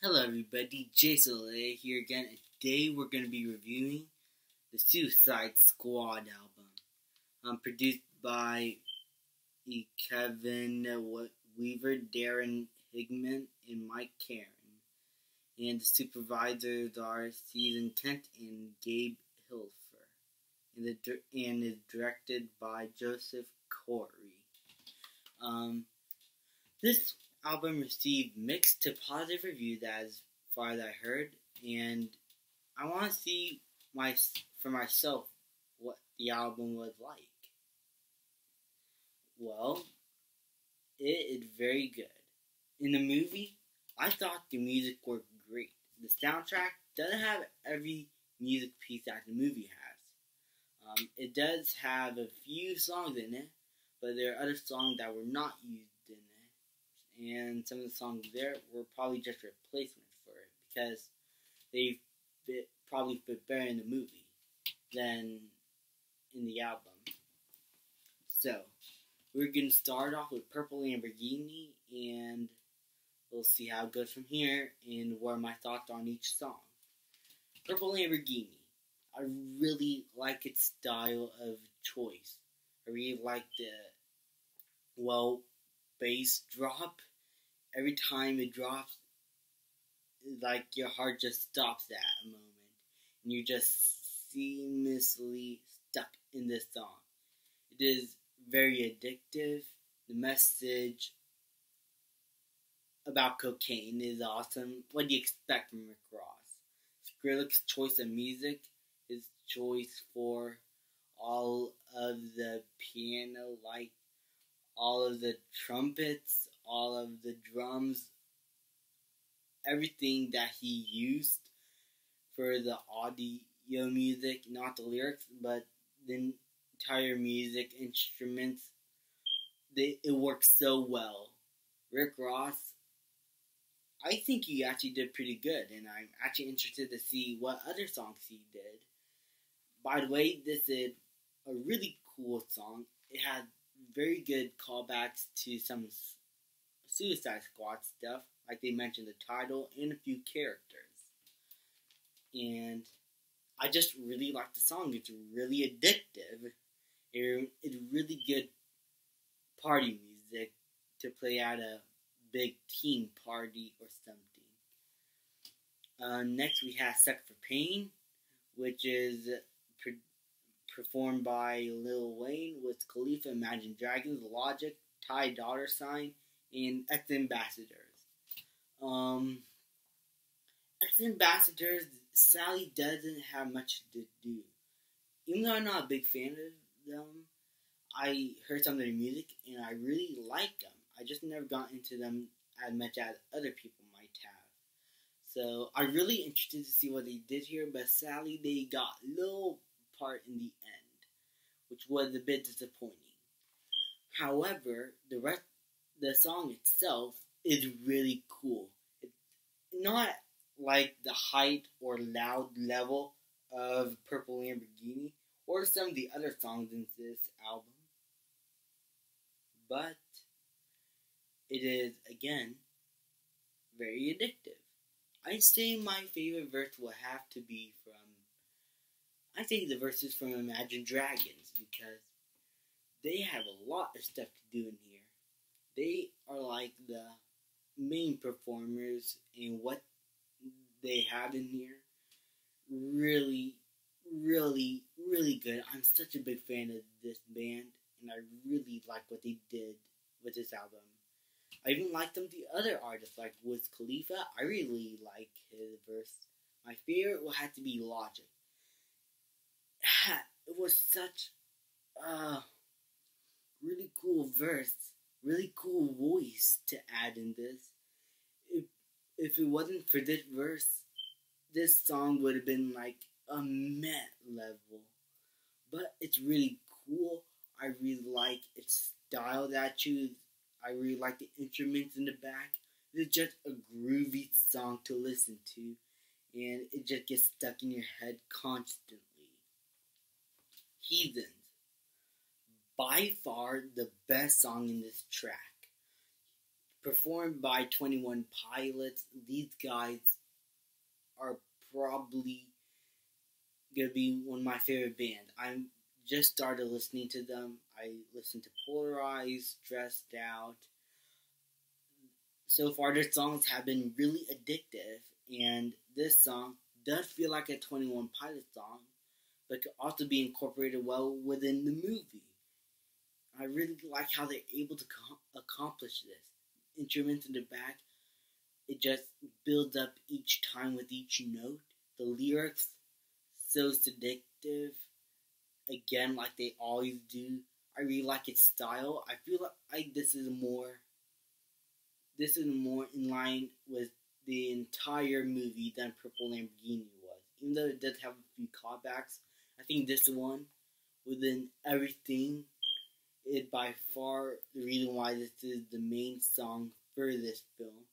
Hello everybody, Jason Soleil here again, and today we're going to be reviewing the Suicide Squad album, produced by Kevin Weaver, Darren Higman, and Mike Karen, and the supervisors are Susan Kent and Gabe Hilfer, and is directed by Joseph Corey. This album received mixed to positive reviews as far as I heard, and I want to see for myself what the album was like. Well, it is very good. In the movie, I thought the music worked great. The soundtrack doesn't have every music piece that the movie has. It does have a few songs in it, but there are other songs that were not used in it. And some of the songs there were probably just replacements for it because they probably fit better in the movie than in the album. So, we're going to start off with Purple Lamborghini, and we'll see how it goes from here and what are my thoughts on each song. Purple Lamborghini. I really like its style of choice. I really like the, bass drop. Every time it drops, like your heart just stops at a moment, and you're just seamlessly stuck in this song. It is very addictive. The message about cocaine is awesome. What do you expect from Rick Ross? Skrillex's choice of music, his choice for all of the piano, like all of the trumpets, all of the drums, everything that he used for the audio music, not the lyrics, but the entire music, instruments, it works so well. Rick Ross, I think he actually did pretty good, and I'm actually interested to see what other songs he did. By the way, this is a really cool song. It had very good callbacks to some Suicide Squad stuff, like they mentioned the title and a few characters. And I just really like the song. It's really addictive. It's really good party music to play at a big team party or something. Next we have Sucker for Pain, which is performed by Lil Wayne with Khalifa, Imagine Dragons, Logic, Ty Dolla $ign, and X-Ambassadors. X-Ambassadors, Sally doesn't have much to do. Even though I'm not a big fan of them, I heard some of their music and I really like them. I just never got into them as much as other people might have. So I'm really interested to see what they did here, but sadly they got a little part in the end, which was a bit disappointing. However, the song itself is really cool. It's not like the height or loud level of Purple Lamborghini or some of the other songs in this album, but it is, again, very addictive. I'd say my favorite verse will have to be I think the verses from Imagine Dragons, because they have a lot of stuff to do in here. They are like the main performers, and what they have in here, really, really, really good. I'm such a big fan of this band, and I really like what they did with this album. I even like some of the other artists, like Wiz Khalifa. I really like his verse. My favorite will have to be Logic. It was such a really cool verse, really cool voice to add in this. If it wasn't for this verse, this song would have been like a Met level. But it's really cool. I really like its style that I choose. I really like the instruments in the back. It's just a groovy song to listen to, and it just gets stuck in your head constantly. Heathens, by far the best song in this track. performed by 21 Pilots. These guys are probably gonna be one of my favorite bands. I just started listening to them. I listened to Polarized, Stressed Out. So far, their songs have been really addictive, and this song does feel like a 21 Pilots song, but could also be incorporated well within the movie. I really like how they're able to accomplish this. Instruments in the back, it just builds up each time with each note. The lyrics, so seductive, again, like they always do. I really like its style. I feel like this is more in line with the entire movie than Purple Lamborghini was. Even though it does have a few callbacks, I think this one, within everything, is by far the reason why this is the main song for this film,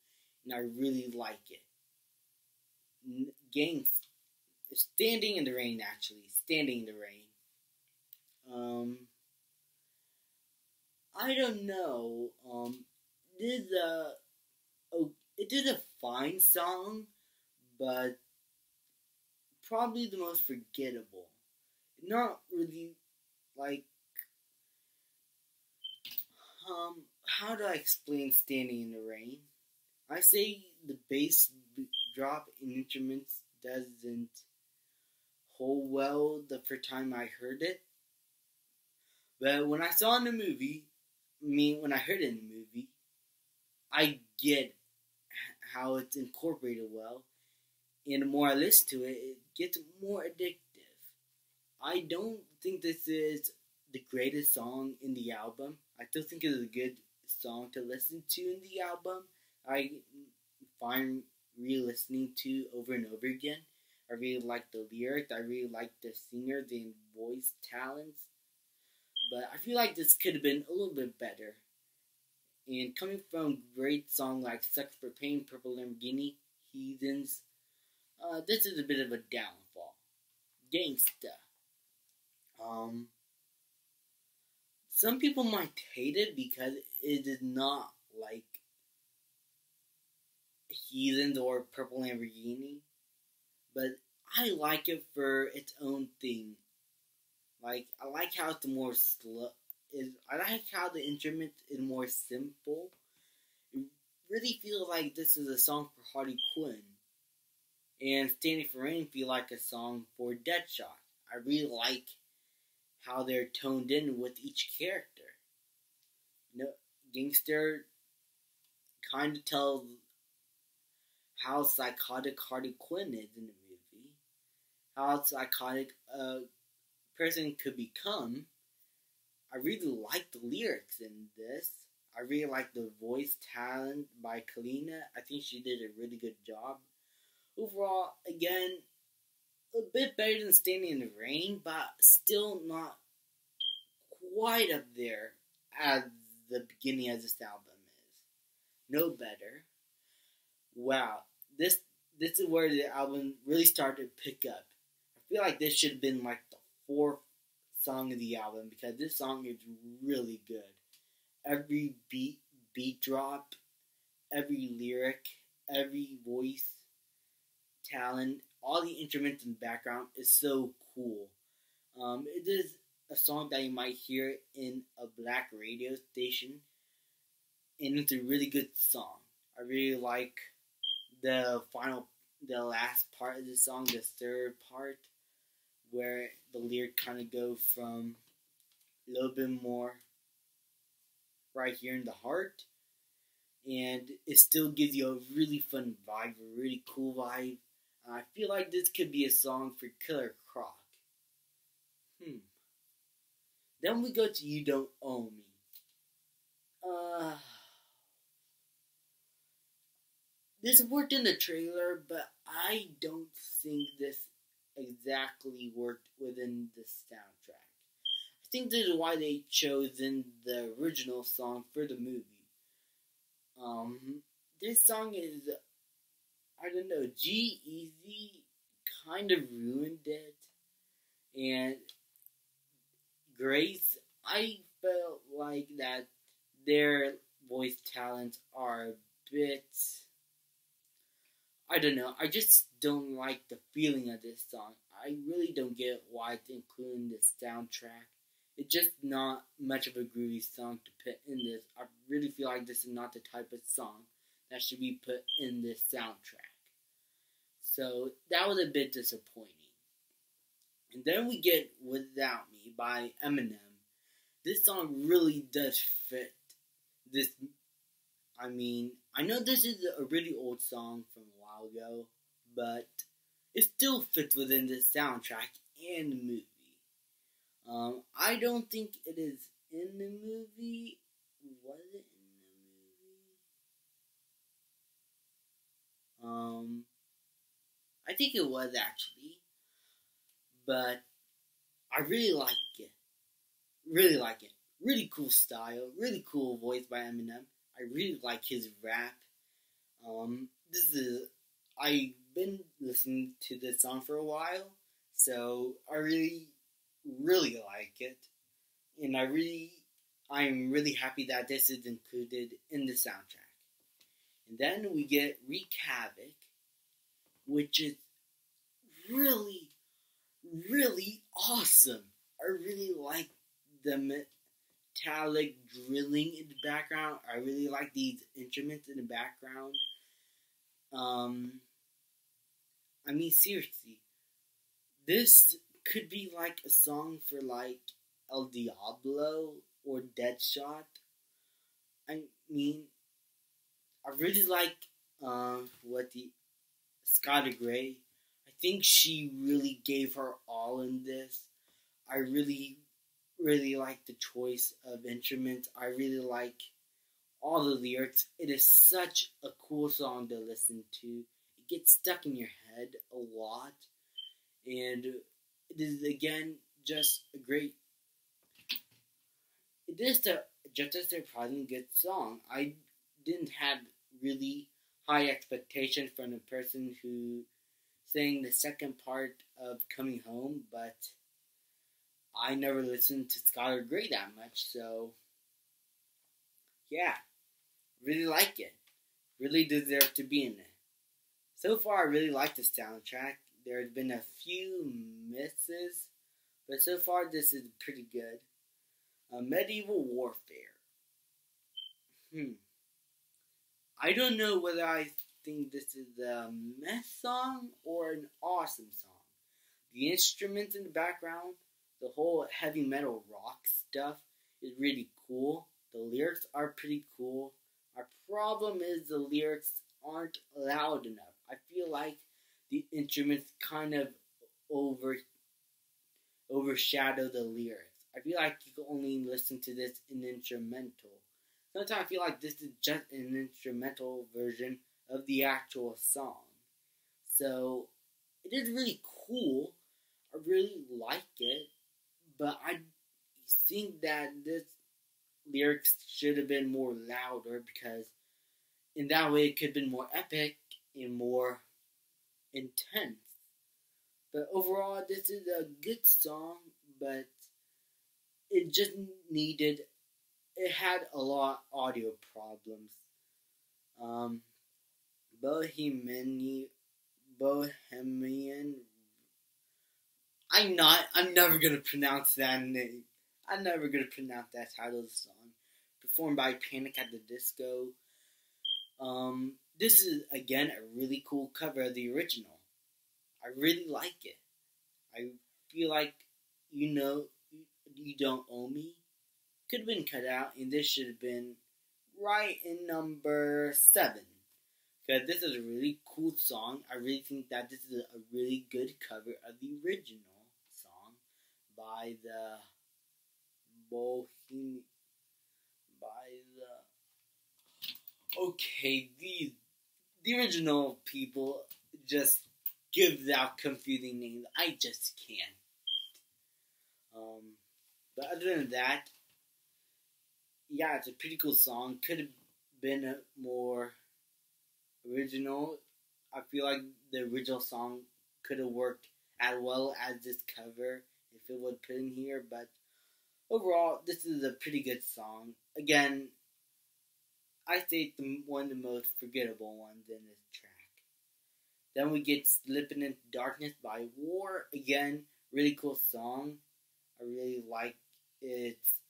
and I really like it. Standing in the Rain, actually. Standing in the Rain. I don't know. This it is a fine song, but probably the most forgettable. Not really like how do I explain Standing in the Rain? I say the bass drop in instruments doesn't hold well the first time I heard it. But when I saw it in the movie, when I heard it in the movie, I get how it's incorporated well. And the more I listen to it, it gets more addictive. I don't think this is the greatest song in the album. I still think it is a good song to listen to in the album. I find re-listening to over and over again. I really like the lyrics. I really like the singers and voice talents. But I feel like this could have been a little bit better. And coming from great songs like Suck for Pain, Purple Lamborghini, Heathens, this is a bit of a downfall. Gangsta. Some people might hate it because it is not like Heathens or Purple Lamborghini, but I like it for its own thing. Like, I like how it's more slow. I like how the instrument is more simple. It really feels like this is a song for Harley Quinn. And Standing for Rain feel like a song for Deadshot. I really like how they're toned in with each character. Gangster kind of tells how psychotic Harley Quinn is in the movie. How psychotic a person could become. I really like the lyrics in this. I really like the voice talent by Kalina. I think she did a really good job. Overall, again, a bit better than Standing in the Rain, but still not quite up there as the beginning of this album is. No better. Wow, this is where the album really started to pick up. I feel like this should have been like the fourth song of the album because this song is really good. Every beat drop, every lyric, every voice talent, all the instruments in the background is so cool. It is a song that you might hear in a black radio station, and it's a really good song. I really like the last part of the song, the third part, where the lyric kind of go from a little bit more right here in the heart, and it still gives you a really fun vibe, a really cool vibe. I feel like this could be a song for Killer Croc. Then we go to You Don't Owe Me. This worked in the trailer, but I don't think this exactly worked within the soundtrack. I think this is why they chosen the original song for the movie. This song is, I don't know, G-Eazy kind of ruined it. And Grace, I felt like that their voice talents are a bit, I don't know. I just don't like the feeling of this song. I really don't get why it's included in this soundtrack. It's just not much of a groovy song to put in this. I really feel like this is not the type of song that should be put in this soundtrack. So that was a bit disappointing. And then we get Without Me by Eminem. This song really does fit this. I mean, I know this is a really old song from a while ago, but it still fits within the soundtrack and the movie. I don't think it is in the movie. Was it in the movie? I think it was actually, but I really like it. Really like it. Really cool style. Really cool voice by Eminem. I really like his rap. I've been listening to this song for a while, so I really, really like it, and I'm really happy that this is included in the soundtrack. And then we get Wreak Havoc, which is really, really awesome. I really like the metallic drilling in the background. I really like these instruments in the background. I mean, seriously, this could be like a song for like El Diablo or Deadshot. I mean, I really like what the Skylar Grey. I think she really gave her all in this. I really, really like the choice of instruments. I really like all the lyrics. It is such a cool song to listen to. It gets stuck in your head a lot. And it is, again, just a great... It is just a surprisingly good song. I didn't have really high expectations from the person who sang the second part of Coming Home, but I never listened to Skylar Grey that much, so yeah, really like it. Really deserve to be in it. So far, I really like the soundtrack. There's been a few misses, but so far this is pretty good. Medieval Warfare. I don't know whether I think this is a mess song or an awesome song. The instruments in the background, the whole heavy metal rock stuff is really cool. The lyrics are pretty cool. Our problem is the lyrics aren't loud enough. I feel like the instruments kind of overshadow the lyrics. I feel like you can only listen to this in instrumental. Sometimes I feel like this is just an instrumental version of the actual song. So, it is really cool. I really like it. But I think that this lyrics should have been more louder, because in that way it could have been more epic and more intense. But overall, this is a good song, but it just needed... It had a lot of audio problems. Bohemian. I'm never gonna pronounce that name. I'm never gonna pronounce that title of the song. Performed by Panic at the Disco. This is, again, a really cool cover of the original. I really like it. I feel like, You Don't Owe Me could have been cut out, and this should have been right in number 7. Because this is a really cool song. I really think that this is a really good cover of the original song by the Okay, the original people just give out confusing names. I just can't. But other than that, yeah, it's a pretty cool song. Could have been more original. I feel like the original song could have worked as well as this cover if it was put in here, but overall, this is a pretty good song. Again, I say it's one of the most forgettable ones in this track. Then we get Slipping into Darkness by War. Again, really cool song. I really like its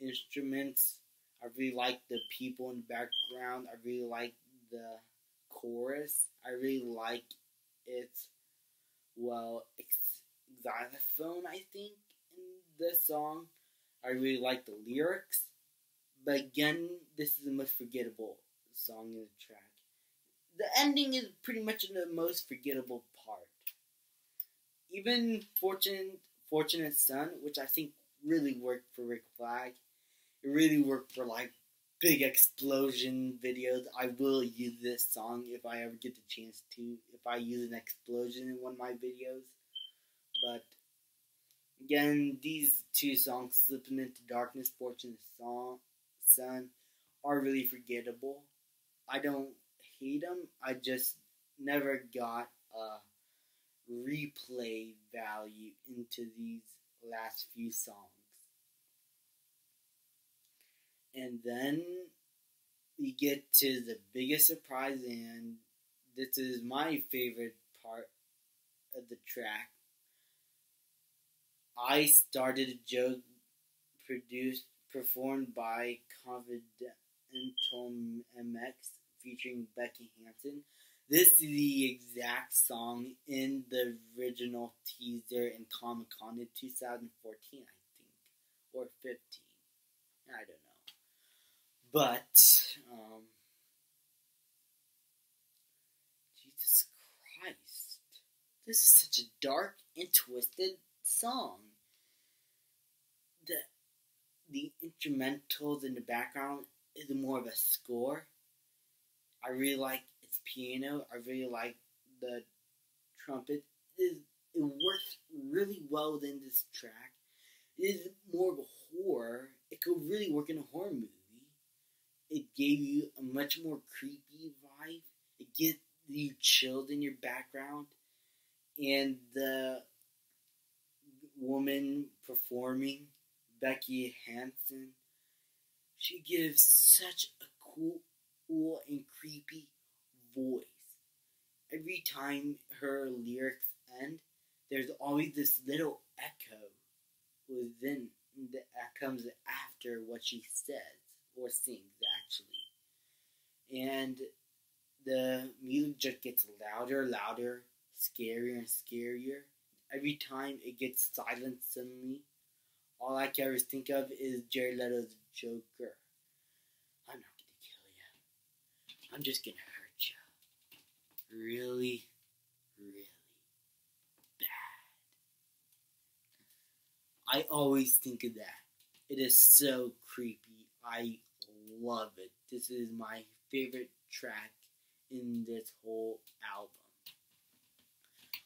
instruments. I really like the people in the background. I really like the chorus. I really like its, xylophone, I think, in this song. I really like the lyrics. But again, this is the most forgettable song in the track. The ending is pretty much the most forgettable part. Even Fortunate Son, which I think really worked for Rick Flag. It really worked for like big explosion videos. I will use this song if I ever get the chance to. If I use an explosion in one of my videos. But again, these two songs, Slipping into Darkness, Fortunate Son, are really forgettable. I don't hate them. I just never got a replay value into these last few songs. And then we get to the biggest surprise, and this is my favorite part of the track. I Started a Joke, performed by Confidential MX, featuring Becky Hansen. This is the exact song in the original teaser in Comic-Con in 2014, I think, or 15. I don't know. But, Jesus Christ. This is such a dark and twisted song. The instrumentals in the background is more of a score. I really like its piano. I really like the trumpet. It works really well within this track. It is more of a horror. It could really work in a horror movie. It gave you a much more creepy vibe. It gets you chilled in your background. And the woman performing, Becky Hansen, she gives such a cool and creepy voice. Every time her lyrics end, there's always this little echo within that comes after what she says or sings, actually. And the music just gets louder, scarier and scarier. Every time it gets silent suddenly, all I can always think of is Jared Leto's Joker. I'm not gonna kill you. I'm just gonna hurt you. Really, really bad. I always think of that. It is so creepy. I love it. This is my favorite track in this whole album.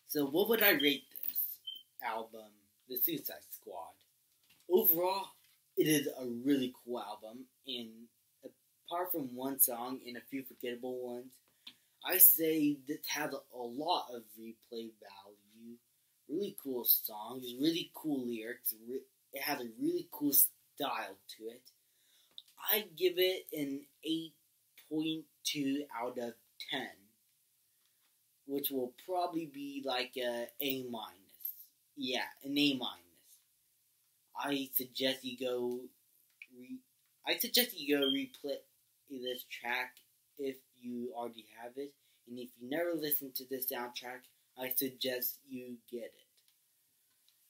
So what would I rate this album, The Suicide Squad? Overall, it is a really cool album, and apart from one song and a few forgettable ones, I say this has a lot of replay value, really cool songs, really cool lyrics, it has a really cool style to it. I give it an 8.2 out of 10, which will probably be like a A-. Yeah, an A-. I suggest you go replay this track if you already have it, and if you never listened to this soundtrack, I suggest you get it.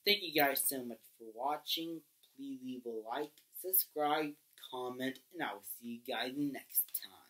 Thank you guys so much for watching. Please leave a like, subscribe, comment, and I will see you guys next time.